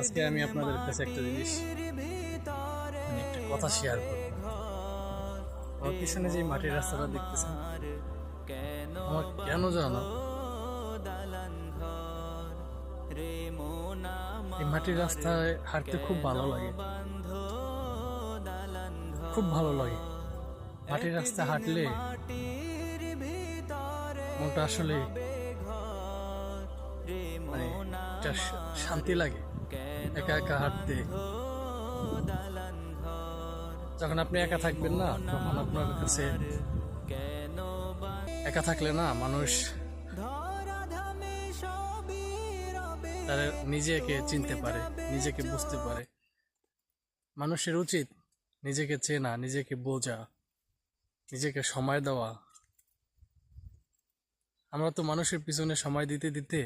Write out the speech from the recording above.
আজকে আমি আপনাদের কাছে একটা জিনিস একটা কথা শেয়ার করব। আমার পিছনে যে মাটির রাস্তাটা দেখতেছেন, আমার কেন জানো এই মাটির রাস্তায় হাঁটতে খুব ভালো লাগে, খুব ভালো লাগে। মাটির রাস্তা হাঁটলে মনটা আসলে মানে একটা শান্তি লাগে একা একা হাঁটতে। যখন আপনি একা থাকবেন না, তখন আপনার কাছে একা থাকলে না মানুষ তার নিজেকে চিনতে পারে, নিজেকে বুঝতে পারে। মানুষের উচিত নিজেকে চেনা, নিজেকে বোঝা, নিজেকে সময় দেওয়া। আমরা তো মানুষের পিছনে সময় দিতে দিতে